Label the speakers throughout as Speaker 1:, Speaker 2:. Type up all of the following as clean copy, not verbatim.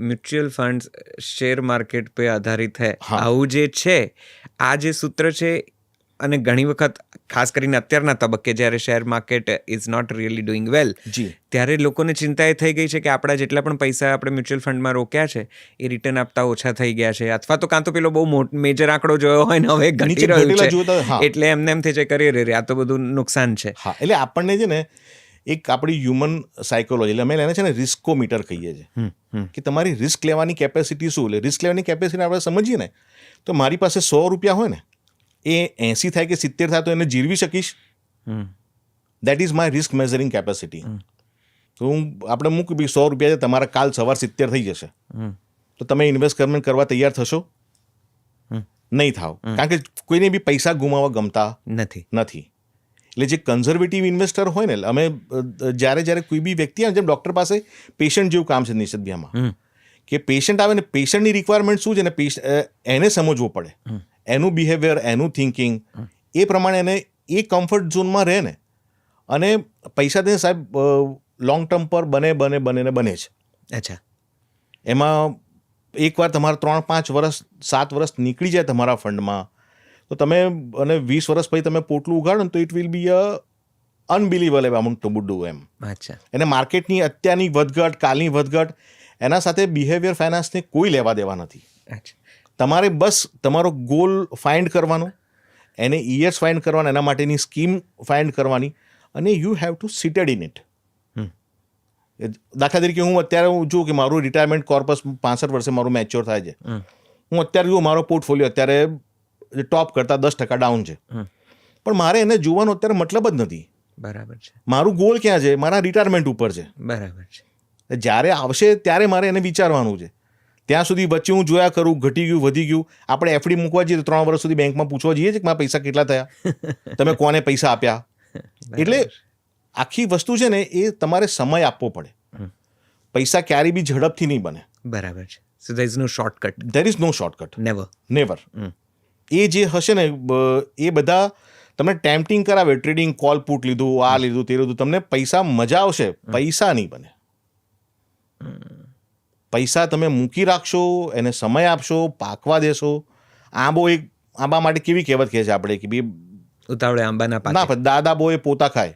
Speaker 1: Mutual funds शेर market पे आधारित है
Speaker 2: હા.
Speaker 1: આવું જે છે આ જે સૂત્ર છે અને ઘણી વખત ખાસ કરીને અત્યારના તબક્કે જ્યારે share market is not really doing well
Speaker 2: જી
Speaker 1: ત્યારે લોકોને ચિંતા એ થઈ ગઈ છે કે આપણા જેટલા પણ પૈસા આપણે મ્યુચ્યુઅલ ફંડમાં રોક્યા છે એ રિટર્ન આપતા ઓછા થઈ ગયા છે અથવા તો કાં તો પેલો બહુ મેજર આંકડો જોયો હોય ને હવે
Speaker 2: નીચે
Speaker 1: ઘટી રહ્યું
Speaker 2: ઘટેલા
Speaker 1: છે
Speaker 2: જોતા હા
Speaker 1: એટલે એમને એમ થઈ જાય કરે રે આ તો બધું નુકસાન છે.
Speaker 2: હા એટલે આપણને છે ને એક આપણી હ્યુમન સાયકોલોજી એટલે અમે એને છે ને રિસ્કોમીટર કહીએ છીએ કે તમારી રિસ્ક લેવાની કેપેસિટી શું એટલે રિસ્ક લેવાની કેપેસિટી આપણે સમજીએ ને તો મારી પાસે 100 રૂપિયા હોય ને એ 80 થાય કે 70 થાય તો એને જીરવી શકીશ. That is my risk measuring capacity. તો આપણે મૂકી બી 100 રૂપિયા છે તમારા કાલ સવાર 70 થઈ જશે તો તમે ઇન્વેસ્ટમેન્ટ કરવા તૈયાર થશો? નહીં થાવ કારણ કે કોઈને બી પૈસા ગુમાવવા ગમતા
Speaker 1: નથી.
Speaker 2: એટલે જે કન્ઝર્વેટિવ ઇન્વેસ્ટર હોય ને અમે જ્યારે કોઈ બી વ્યક્તિ આવે જેમ ડૉક્ટર પાસે પેશન્ટ જેવું કામ છે નિષેધ્યામાં કે પેશન્ટ આવે ને પેશન્ટની રિક્વાયરમેન્ટ શું છે ને એને સમજવું પડે એનું બિહેવિયર એનું થિંકિંગ એ પ્રમાણે એને એ કમ્ફર્ટ ઝોનમાં રહે ને અને પૈસા દઈને સાહેબ લોંગ ટર્મ પર બને છે.
Speaker 1: અચ્છા
Speaker 2: એમાં એકવાર તમારા 3-5 વર્ષ 7 વર્ષ નીકળી જાય તમારા ફંડમાં તો તમે અને 20 વર્ષ પછી તમે પોટલું ઉગાડો ને તો it will be a unbelievable amount to do એમ.
Speaker 1: અચ્છા
Speaker 2: એને માર્કેટની અત્યારની વધઘટ કાલની વધઘટ એના સાથે બિહેવિયર ફાઇનાન્સને કોઈ લેવા દેવા નથી.
Speaker 1: અચ્છા
Speaker 2: તમારે બસ તમારો ગોલ ફાઇન્ડ કરવાનો એને યર્સ ફાઇન્ડ કરવાના એના માટેની સ્કીમ ફાઇન્ડ કરવાની અને you have to seated in it. દાખલા તરીકે હું અત્યારે જોઉં કે મારું રિટાયરમેન્ટ કોર્પસ 65 વર્ષે મારું મેચ્યોર થાય છે. હું અત્યારે જોઉં મારો પોર્ટફોલિયો અત્યારે ટોપ કરતાં 10% ડાઉન છે પણ મારે એને જોવાનો અત્યારે મતલબ જ નથી.
Speaker 1: બરાબર છે.
Speaker 2: મારું ગોલ ક્યાં છે? મારા રિટાયરમેન્ટ ઉપર છે.
Speaker 1: બરાબર છે.
Speaker 2: જ્યારે આવશે ત્યારે મારે એને વિચારવાનું છે. ત્યાં સુધી વચ્ચે હું જોયા કરું ઘટી ગયું વધી ગયું. આપણે એફડી મૂકવા જઈએ તો 3 વર્ષ સુધી બેંકમાં પૂછવા જઈએ છીએ કે મારા પૈસા કેટલા થયા, તમે કોને પૈસા આપ્યા. એટલે આખી વસ્તુ છે ને એ તમારે સમય આપવો પડે. પૈસા ક્યારેય બી ઝડપથી નહીં બને.
Speaker 1: બરાબર છે. So there is no shortcut.
Speaker 2: There is no shortcut.
Speaker 1: Never.
Speaker 2: એ જે હશે ને એ બધા તમને ટેમ્પટિંગ કરાવે. ટ્રેડિંગ કોલ પુટ લીધું, આ લીધું તે લીધું, તમને પૈસા મજા આવશે, પૈસા નહીં બને. પૈસા તમે મૂકી રાખશો, એને સમય આપશો, પાકવા દેશો. આંબા માટે કેવી કહેવત કહે છે આપણે કે બી
Speaker 1: ઉતાવળે આંબા ના
Speaker 2: દાદા બોએ પોતા ખાય.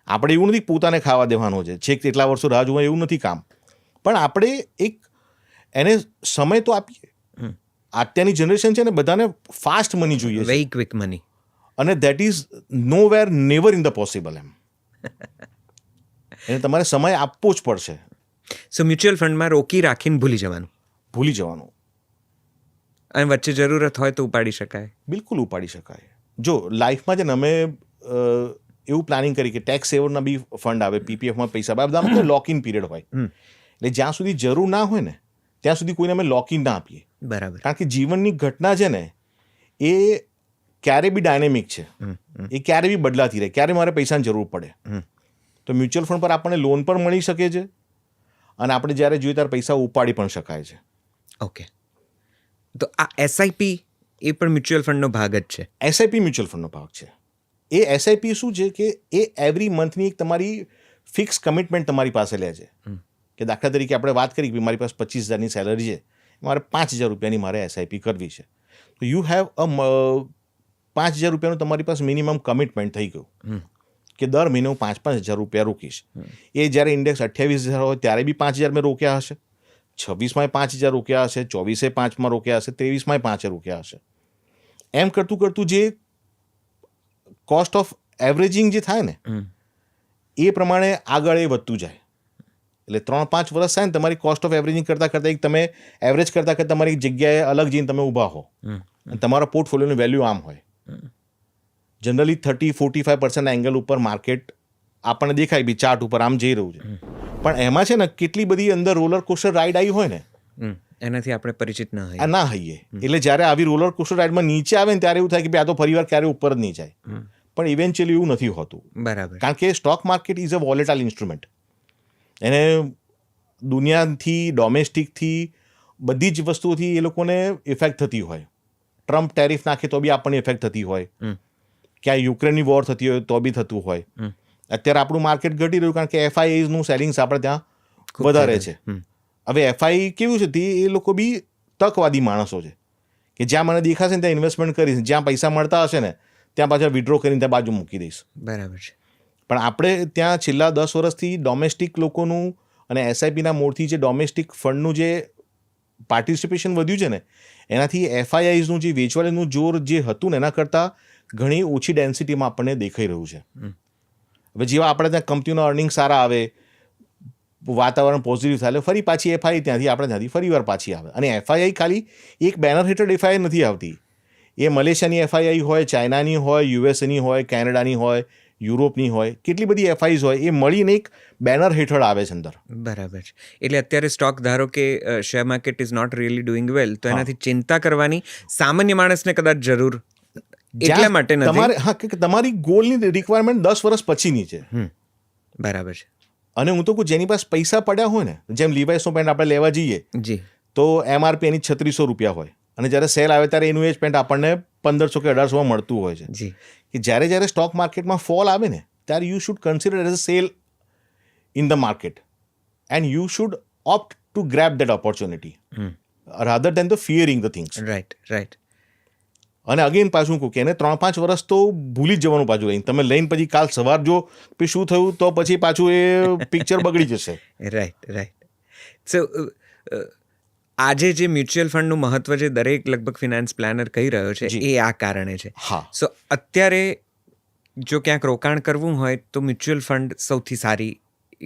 Speaker 2: આપણે એવું નથી પોતાને ખાવા દેવાનો છે, છેક તેટલા વર્ષો રાહ જોવા એવું નથી કામ. પણ આપણે એક એને સમય તો આપીએ. અત્યારની જનરેશન છે ને બધાને ફાસ્ટ મની જોઈએ છે.
Speaker 1: Very quick money.
Speaker 2: અને that is nowhere never in the possible એમ. એને તમારે સમય આપવો જ પડશે.
Speaker 1: સો મ્યુચ્યુઅલ ફંડમાં રોકી રાખીને ભૂલી જવાનું. અને વચ્ચે જરૂરત હોય તો ઉપાડી શકાય. બિલકુલ
Speaker 2: ઉપાડી શકાય. જો લાઈફમાં છે ને અમે એવું પ્લાનિંગ કરી કે ટેક્સ સેવરના બી ફંડ આવે, પીપીએફમાં પૈસા બધામાં લોક ઇન પીરિયડ હોય. એટલે જ્યાં સુધી જરૂર ના હોય ને ત્યાં સુધી કોઈને અમે લોક ઇન ના આપીએ.
Speaker 1: બરાબર. કારણ
Speaker 2: કે જીવનની ઘટના છે ને એ ક્યારે બી ડાયનેમિક છે, એ ક્યારે બી બદલાતી રહે, ક્યારે મારે પૈસાની જરૂર પડે. તો મ્યુચ્યુઅલ ફંડ પર આપણને લોન પણ મળી શકે છે અને આપણે જ્યારે જોઈએ ત્યારે પૈસા ઉપાડી પણ શકાય છે.
Speaker 1: ઓકે. તો આ એસઆઈપી એ પણ મ્યુચ્યુઅલ ફંડનો ભાગ જ છે.
Speaker 2: એસઆઈપી મ્યુચ્યુઅલ ફંડનો ભાગ છે. એ એસઆઈપી શું છે કે એ એવરી મંથની એક તમારી ફિક્સ કમિટમેન્ટ તમારી પાસે લે છે. કે દાખલા તરીકે આપણે વાત કરી કે મારી પાસે 25,000ની સેલરી છે, મારે 5,000 રૂપિયાની મારે એસઆઈપી કરવી છે. તો યુ હેવ 5,000 રૂપિયાનું તમારી પાસે મિનિમમ કમિટમેન્ટ થઈ ગયું કે દર મહિને હું 5,000 રૂપિયા રોકીશ. એ જ્યારે ઇન્ડેક્સ 28,000 હોય ત્યારે બી 5,000 મેં રોક્યા હશે, 26માં 5,000 રોક્યા હશે, 24 5માં રોક્યા હશે, 23માં 5 રોક્યા હશે. એમ કરતું જે કોસ્ટ ઓફ એવરેજિંગ જે થાય ને એ પ્રમાણે આગળ એ વધતું જાય. એટલે 3-5 વર્ષ થાય ને તમારી કોસ્ટ ઓફ એવરેજિંગ કરતાં એક તમે એવરેજ કરતાં તમારી જગ્યાએ અલગ જઈને તમે ઊભા હો અને તમારા પોર્ટફોલિયોની વેલ્યુ આમ હોય. જનરલી 30-45% એંગલ ઉપર માર્કેટ આપણને દેખાય બી ચાર્ટ ઉપર આમ જઈ રહ્યું છે. પણ એમાં છે ને કેટલી બધી અંદર રોલર કોસ્ટર રાઈડ આવી હોય ને
Speaker 1: એનાથી આપણે પરિચિત
Speaker 2: ના હઈએ. એટલે જ્યારે આવી રોલર કોસ્ટર રાઈડમાં નીચે આવે ને ત્યારે એવું થાય કે આ તો ફરીવાર ક્યારે ઉપર જ નહીં જાય. પણ ઇવેન્ચ્યુઅલી એવું નથી હોતું.
Speaker 1: બરાબર.
Speaker 2: કારણ કે stock market is a volatile instrument. એને દુનિયાથી ડોમેસ્ટિકથી બધી જ વસ્તુઓથી એ લોકોને ઇફેક્ટ થતી હોય. ટ્રમ્પ ટેરિફ નાખે તો બી આપણને ઇફેક્ટ થતી હોય, ક્યાંય યુક્રેનની વોર થતી હોય તો બી થતું હોય. અત્યારે આપણું માર્કેટ ઘટી રહ્યું કારણ કે એફઆઈઆઈઝનું સેલિંગ્સ આપણે ત્યાં વધારે છે. હવે એફઆઈ કેવું છે તે એ લોકો બી તકવાદી માણસો છે કે જ્યાં મને દેખાશે ને ત્યાં ઇન્વેસ્ટમેન્ટ કરીશ, જ્યાં પૈસા મળતા હશે ને ત્યાં પાછા વિડ્રો કરીને ત્યાં બાજુ મૂકી દઈશ.
Speaker 1: બરાબર છે.
Speaker 2: પણ આપણે ત્યાં છેલ્લા 10 વર્ષથી ડોમેસ્ટિક લોકોનું અને એસઆઈપીના મોડથી જે ડોમેસ્ટિક ફંડનું જે પાર્ટિસિપેશન વધ્યું છે ને એનાથી એફઆઈઆઈઝનું જે વેચવાલીનું જોર જે હતું ને એના કરતાં ઘણી ઓછી ડેન્સિટીમાં આપણને દેખાઈ રહ્યું છે. હવે જેવા આપણે ત્યાં કંપનીઓના અર્નિંગ સારા આવે, વાતાવરણ પોઝિટિવ થાય, ફરી પાછી એફઆઈ ત્યાંથી આપણે ત્યાંથી ફરી વાર પાછી આવે. અને એફઆઈઆઈ ખાલી એક બેનર હેઠળ એફઆઈ નથી આવતી. એ મલેશિયાની એફઆઈઆઈ હોય, ચાઇનાની હોય, યુએસએની હોય, કેનેડાની હોય, યુરોપની હોય, કેટલી બધી એફઆઈઝ હોય, એ મળીને એક બેનર હેઠળ આવે છે અંદર.
Speaker 1: બરાબર છે. એટલે અત્યારે સ્ટોક ધારો કે share market is not really doing well, તો એનાથી ચિંતા કરવાની સામાન્ય માણસને કદાચ જરૂર એટલા માટે નથી.
Speaker 2: તમારે કે તમારી ગોલની રિક્વાયરમેન્ટ 10 વર્ષ પછીની છે.
Speaker 1: બરાબર છે.
Speaker 2: અને હું તો કહું જેની પાસે પૈસા પડ્યા હોય ને, જેમ લીવાઇસનો પેન્ટ આપણે લેવા જઈએ
Speaker 1: જી,
Speaker 2: તો એમઆરપી એની 3600 રૂપિયા હોય અને જ્યારે સેલ આવે ત્યારે એનું એ જ પેન્ટ આપણને 1500 કે 1800 મળતું હોય છે.
Speaker 1: જી,
Speaker 2: કે જ્યારે સ્ટોક માર્કેટમાં ફોલ આવે ને ત્યારે you should consider as a sale in the market and you should opt to grab that opportunity rather than the fearing the things.
Speaker 1: Right.
Speaker 2: અને અગેન પાછું કહું કે એને 3-5 વર્ષ તો ભૂલી જ જવાનું પાછું લઈને. તમે લઈને પછી કાલ સવાર જો શું થયું તો પછી પાછું એ પિક્ચર બગડી જશે.
Speaker 1: રાઈટ. સો આજે જે મ્યુચ્યુઅલ ફંડનું મહત્વ જે દરેક લગભગ ફિનાન્સ પ્લાનર કહી રહ્યો છે એ આ કારણે છે.
Speaker 2: હા.
Speaker 1: સો અત્યારે જો ક્યાંક રોકાણ કરવું હોય તો મ્યુચ્યુઅલ ફંડ સૌથી સારી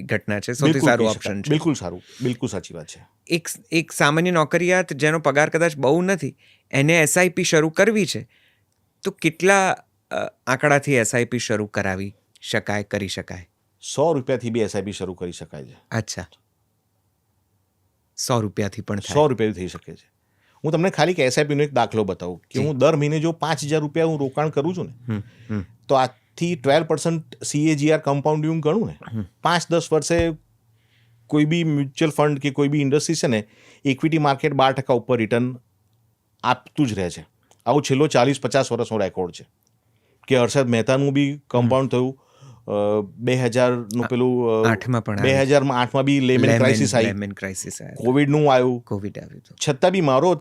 Speaker 1: ઘટના છે, સૌથી સારું ઓપ્શન છે.
Speaker 2: બિલકુલ સારું, બિલકુલ સાચી વાત છે.
Speaker 1: એક સામાન્ય નોકરિયાત જેનો પગાર કદાચ બહુ નથી એને એસઆઈપી શરૂ કરવી છે તો કેટલા આંકડાથી એસઆઈપી શરૂ કરી શકાય?
Speaker 2: 100 રૂપિયાથી બી એસઆઈપી શરૂ કરી શકાય છે.
Speaker 1: અચ્છા, 100 રૂપિયાથી પણ
Speaker 2: 100 રૂપિયાથી થઈ શકે છે. હું તમને ખાલી કે એસઆઈપીનો એક દાખલો બતાવું કે હું દર મહિને જો 5000 રૂપિયા હું રોકાણ કરું છું ને તો આજથી 12% CAGR કમ્પાઉન્ડિંગ ગણું ને 5-10 વર્ષે કોઈ બી મ્યુચ્યુઅલ ફંડ કે કોઈ બી ઇન્ડસ્ટ્રી છે ને ઇક્વિટી માર્કેટ 12% ઉપર રિટર્ન આપતું જ રહે છે. આવું છેલ્લો 40-50 વર્ષનો રેકોર્ડ છે. કે હર્ષદ મહેતાનું બી કમ્પાઉન્ડ થયું, 2000નું પેલું 2008માં બી લેમન ક્રાઇસિસ આવી, કોવિડનું આવ્યું, છતાં બી મારો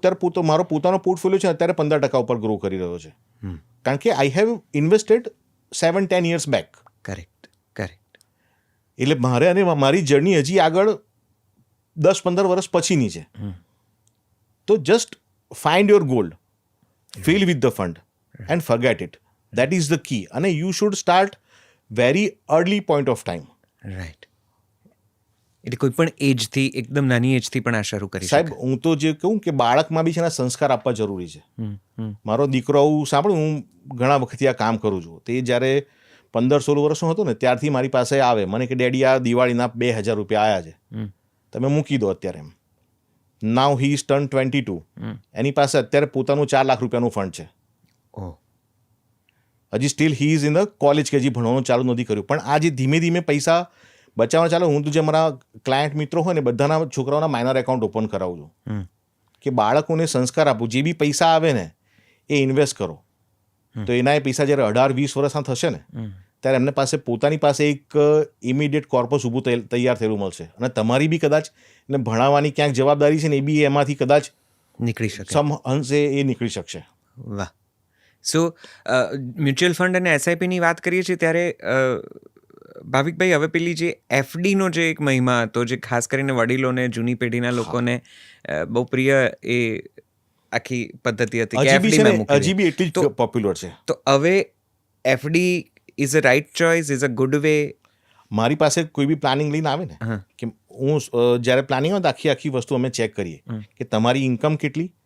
Speaker 2: પોતાનો પોર્ટફોલિયો છે અત્યારે 15% ઉપર ગ્રો કરી રહ્યો છે. કારણ કે I have invested 7-10 years back.
Speaker 1: Correct.
Speaker 2: એટલે મારે અને મારી જર્ની હજી આગળ 10-15 વર્ષ પછીની છે. તો just find your goal, fill with the fund and forget it. That is the key. અને you should start very early point of time.
Speaker 1: Right. એટલે કોઈ પણ એજથી, એકદમ નાની એજથી પણ આ શરૂ કરી
Speaker 2: સાહેબ, હું તો જે કહું કે બાળકમાં બી છે ને સંસ્કાર આપવા જરૂરી છે. મારો દીકરો સાંભળું, હું ઘણા વખતથી આ કામ કરું છું. તે જ્યારે 15-16 વર્ષનો હતો ને ત્યારથી મારી પાસે આવે, મને કે ડેડી આ દિવાળીના 2000 રૂપિયા આવ્યા છે, તમે મૂકી દો અત્યારે. એમ નાવ હી ઇઝ ટર્ન 22. એની પાસે અત્યારે પોતાનું 4 લાખ રૂપિયાનું ફંડ છે. હજી steel he is in the college, કે હજી ભણવાનું ચાલુ નથી કર્યું. પણ આ જે ધીમે ધીમે પૈસા બચાવવા ચાલે, હું તો જે મારા ક્લાયન્ટ મિત્રો હોય ને બધાના છોકરાઓના માઇનર એકાઉન્ટ ઓપન કરાવું છું કે બાળકોને સંસ્કાર આપું. જે બી પૈસા આવે ને એ ઇન્વેસ્ટ કરો, તો એના એ પૈસા જ્યારે 18-20 વર્ષના થશે ને ત્યારે એમને પાસે પોતાની પાસે એક ઇમિડિયેટ કોર્પસ ઊભું તૈયાર થયેલું મળશે. અને તમારી બી કદાચ એને ભણાવવાની ક્યાંક જવાબદારી છે ને એ બી એમાંથી કદાચ
Speaker 1: નીકળી શકે,
Speaker 2: સમ અંશે એ નીકળી શકશે.
Speaker 1: વાહ. સો મ્યુચ્યુઅલ ફંડ અને એસઆઈપીની વાત કરીએ છીએ ત્યારે ભાવિકભાઈ, હવે પેલી જે એફડીનો જે એક મહિમા હતો, જે ખાસ કરીને વડીલોને, જૂની પેઢીના લોકોને બહુ પ્રિય એ આખી પદ્ધતિ હતી કે એફડીમાં મૂકવી,
Speaker 2: હજી બી એટલી જ પોપ્યુલર છે.
Speaker 1: તો હવે FD is a right choice, is a good way?
Speaker 2: મારી પાસે કોઈ બી પ્લાનિંગ લઈને આવે ને કે હું જ્યારે પ્લાનિંગ હોય તો આખી વસ્તુ અમે ચેક કરીએ કે તમારી ઇન્કમ કેટલી,